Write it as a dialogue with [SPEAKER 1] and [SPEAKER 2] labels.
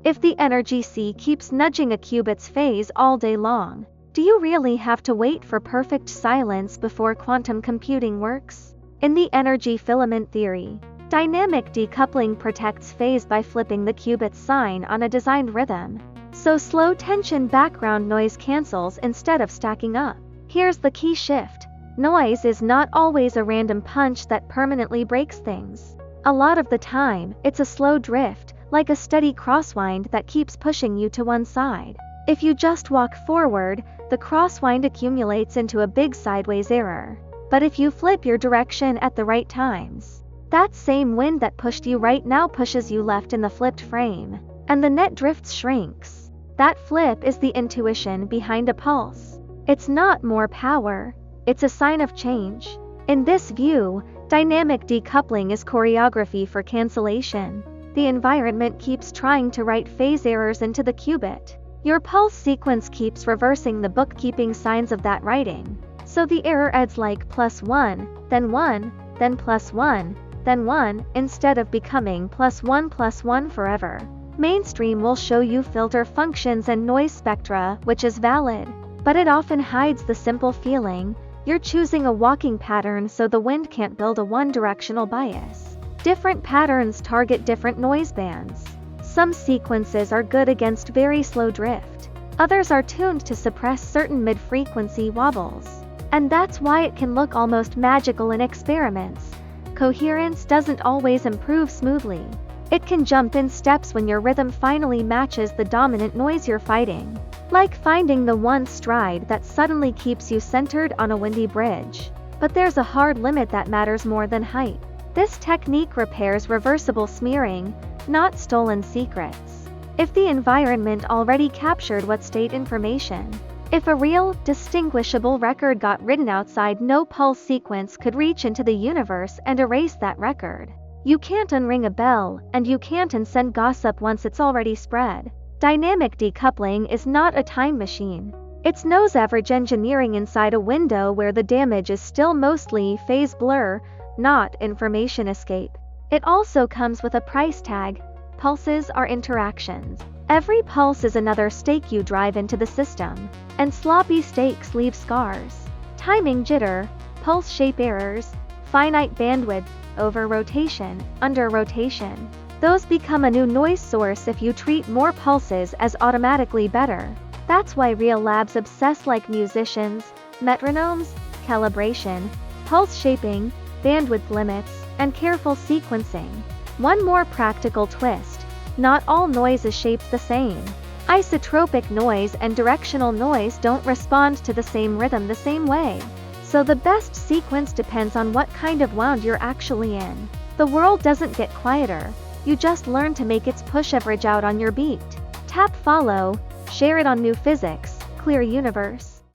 [SPEAKER 1] If the energy C keeps nudging a qubit's phase all day long, do you really have to wait for perfect silence before quantum computing works? In the energy filament theory, dynamic decoupling protects phase by flipping the qubit's sign on a designed rhythm, so slow tension background noise cancels instead of stacking up. Here's the key shift. Noise is not always a random punch that permanently breaks things. A lot of the time, it's a slow drift, like a steady crosswind that keeps pushing you to one side. If you just walk forward, the crosswind accumulates into a big sideways error. But if you flip your direction at the right times, that same wind that pushed you right now pushes you left in the flipped frame, and the net drift shrinks. That flip is the intuition behind a pulse. It's not more power, it's a sign of change. In this view, dynamic decoupling is choreography for cancellation. The environment keeps trying to write phase errors into the qubit. Your pulse sequence keeps reversing the bookkeeping signs of that writing. So the error adds like +1, then 1, then +1, then 1, instead of becoming +1 forever. Mainstream will show you filter functions and noise spectra, which is valid, but it often hides the simple feeling you're choosing a walking pattern so the wind can't build a one-directional bias. Different patterns target different noise bands. Some sequences are good against very slow drift. Others are tuned to suppress certain mid-frequency wobbles. And that's why it can look almost magical in experiments. Coherence doesn't always improve smoothly. It can jump in steps when your rhythm finally matches the dominant noise you're fighting. Like finding the one stride that suddenly keeps you centered on a windy bridge. But there's a hard limit that matters more than height. This technique repairs reversible smearing, not stolen secrets. If the environment already captured what state information, if a real, distinguishable record got written outside, no pulse sequence could reach into the universe and erase that record. You can't unring a bell, and you can't unsend gossip once it's already spread. Dynamic decoupling is not a time machine. It's nose average engineering inside a window where the damage is still mostly phase blur, not information escape. It also comes with a price tag. Pulses are interactions. Every pulse is another stake you drive into the system, and sloppy stakes leave scars. Timing jitter, pulse shape errors, finite bandwidth, over rotation, under rotation. Those become a new noise source if you treat more pulses as automatically better. That's why real labs obsess like musicians: metronomes, calibration, pulse shaping, bandwidth limits, and careful sequencing. One more practical twist: not all noise is shaped the same. Isotropic noise and directional noise don't respond to the same rhythm the same way. So the best sequence depends on what kind of wound you're actually in. The world doesn't get quieter. You just learn to make its push average out on your beat. Tap follow, share it on New Physics, Clear Universe.